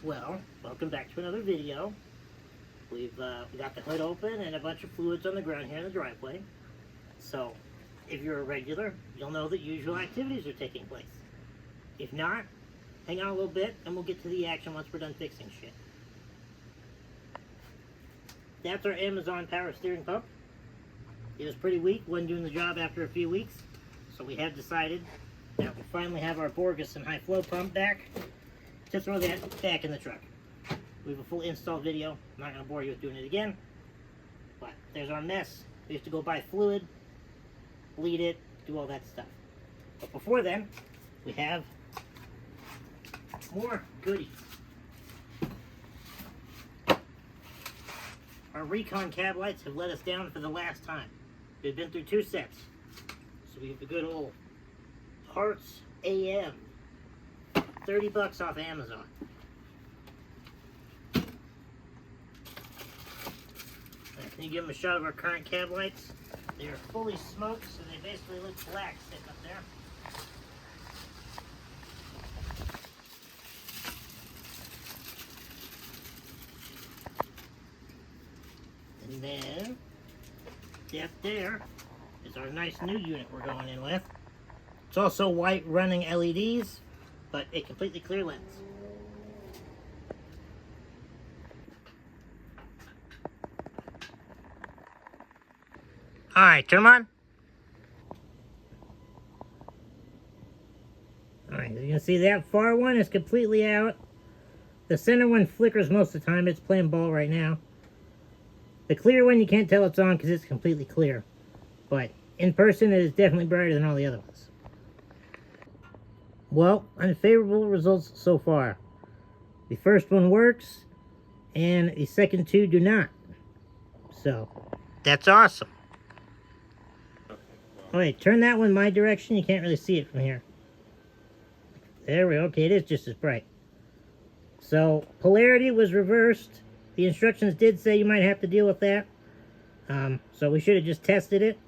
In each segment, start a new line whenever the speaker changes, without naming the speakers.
Well, welcome back to another video. We got the hood open and a bunch of fluids on the ground here in the driveway. So, if you're a regular, you'll know that usual activities are taking place. If not, hang on a little bit and we'll get to the action once we're done fixing shit. That's our Amazon power steering pump. It was pretty weak, wasn't doing the job after a few weeks. So we have decided that we finally have our Borges and high flow pump back to throw that back in the truck. We have a full install video. I'm not going to bore you with doing it again. But there's our mess. We have to go buy fluid, bleed it, do all that stuff. But before then, we have more goodies. Our Recon cab lights have let us down for the last time. We've been through 2 sets. So we have the good old Parts AM. $30 off Amazon. Can you give them a shot of our current cab lights? They are fully smoked, so they basically look black sitting up there. And then, that there is our nice new unit we're going in with. It's also white running LEDs, but a completely clear lens. Alright, turn them on. Alright, you can see that far one is completely out. The center one flickers most of the time. It's playing ball right now. The clear one, you can't tell it's on because it's completely clear. But in person, it is definitely brighter than all the other ones. Well, unfavorable results so far. The first one works, and the second 2 do not. So, that's awesome. Alright, turn that one my direction. You can't really see it from here. There we go. Okay, it is just as bright. So, polarity was reversed. The instructions did say you might have to deal with that. So we should have just tested it.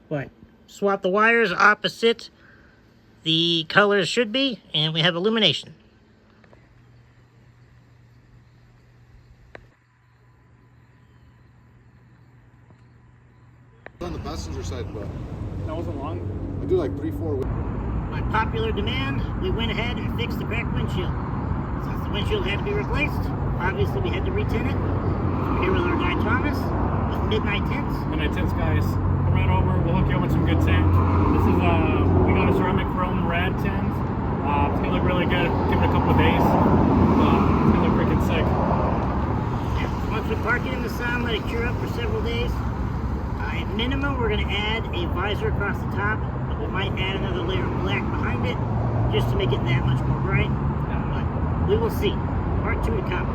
But, swap the wires opposite the colors should be, and we have illumination.
On the passenger side, but
that wasn't long.
I do like 3-4.
By popular demand, we went ahead and fixed the cracked windshield. Since the windshield had to be replaced, obviously we had to retint it. So here with our guy Thomas with Midnight Tints.
Midnight Tints, guys. Come right over. We'll hook you up with some good tint. This is we got a ceramic chrome red tint. It's gonna look really good. Give it a couple of days. It's gonna look freaking sick.
Yeah, once we park it in the sun, let it cure up for several days. At minimum, we're going to add a visor across the top, but we might add another layer of black behind it, just to make it that much more bright. But we will see. Part 2 to come.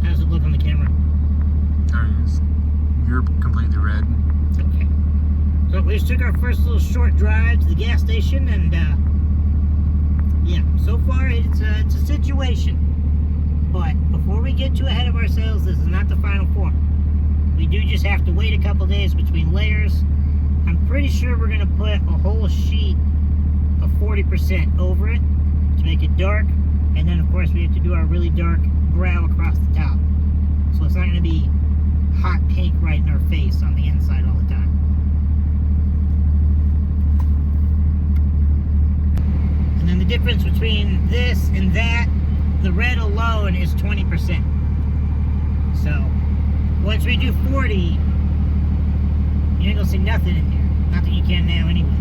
How's it look on the camera?
You're completely red.
Okay. So we just took our first little short drive to the gas station, and yeah, so far it's a situation. But before we get too ahead of ourselves, this is not the final form. We do just have to wait a couple days between layers. I'm pretty sure we're going to put a whole sheet of 40% over it to make it dark. And then, of course, we have to do our really dark brow across the top. So it's not going to be hot pink right in our face on the inside all the time. And then the difference between this and that, the red alone is 20%. So, once we do 40, you ain't gonna see nothing in here. Not that you can now anyway.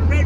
Red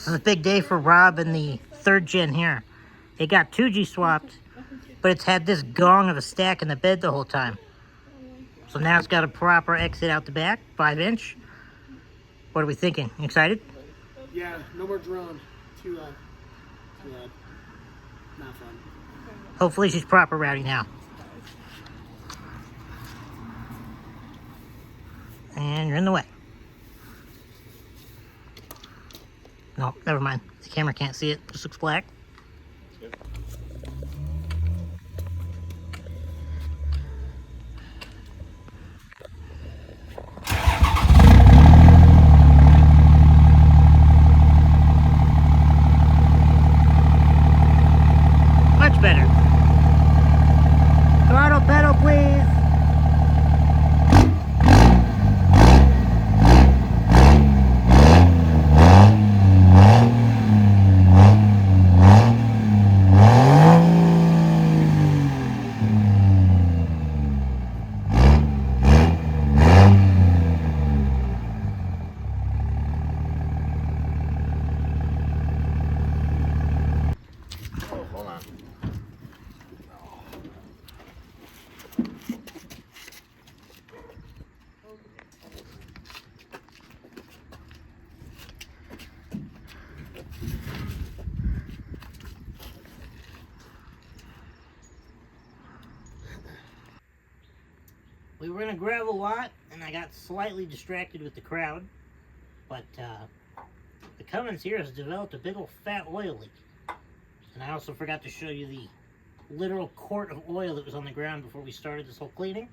This is a big day for Rob and the 3rd gen here. It got 2G swapped, but it's had this gong of a stack in the bed the whole time. So now it's got a proper exit out the back, 5-inch. What are we thinking? Excited?
Yeah, no more drone. Too loud. Not fun.
Hopefully she's proper rowdy now. And you're in the way. No, never mind. The camera can't see it. It just looks black. Much better. Throttle pedal, please. We were in a gravel lot, and I got slightly distracted with the crowd, but the Cummins here has developed a big old fat oil leak. And I also forgot to show you the literal quart of oil that was on the ground before we started this whole cleaning.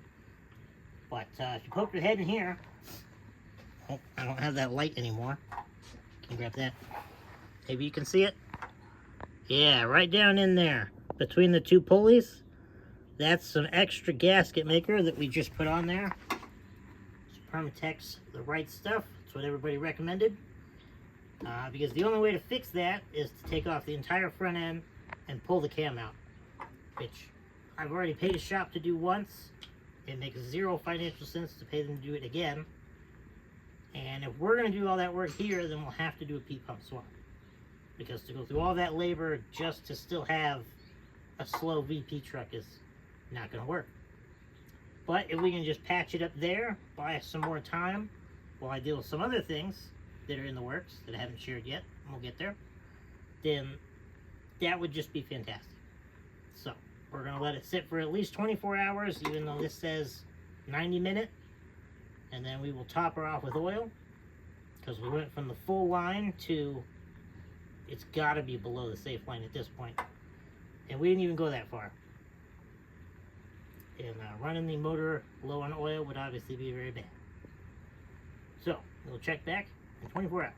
But if you poke your head in here, oh, I don't have that light anymore. Can you grab that? Maybe you can see it? Yeah, right down in there, between the 2 pulleys. That's some extra gasket maker that we just put on there. It's Permatex, the right stuff. That's what everybody recommended. Because the only way to fix that is to take off the entire front end and pull the cam out. Which I've already paid a shop to do once. It makes 0 financial sense to pay them to do it again. And if we're going to do all that work here, then we'll have to do a P-pump swap. Because to go through all that labor just to still have a slow VP truck is not going to work. But if we can just patch it up there, buy us some more time while I deal with some other things that are in the works that I haven't shared yet, and we'll get there, then that would just be fantastic. So we're going to let it sit for at least 24 hours, even though this says 90 minute, and then we will top her off with oil, because we went from the full line to it's got to be below the safe line at this point, and we didn't even go that far. And running the motor low on oil would obviously be very bad. So we'll check back in 24 hours.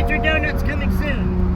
Winter Donuts coming soon.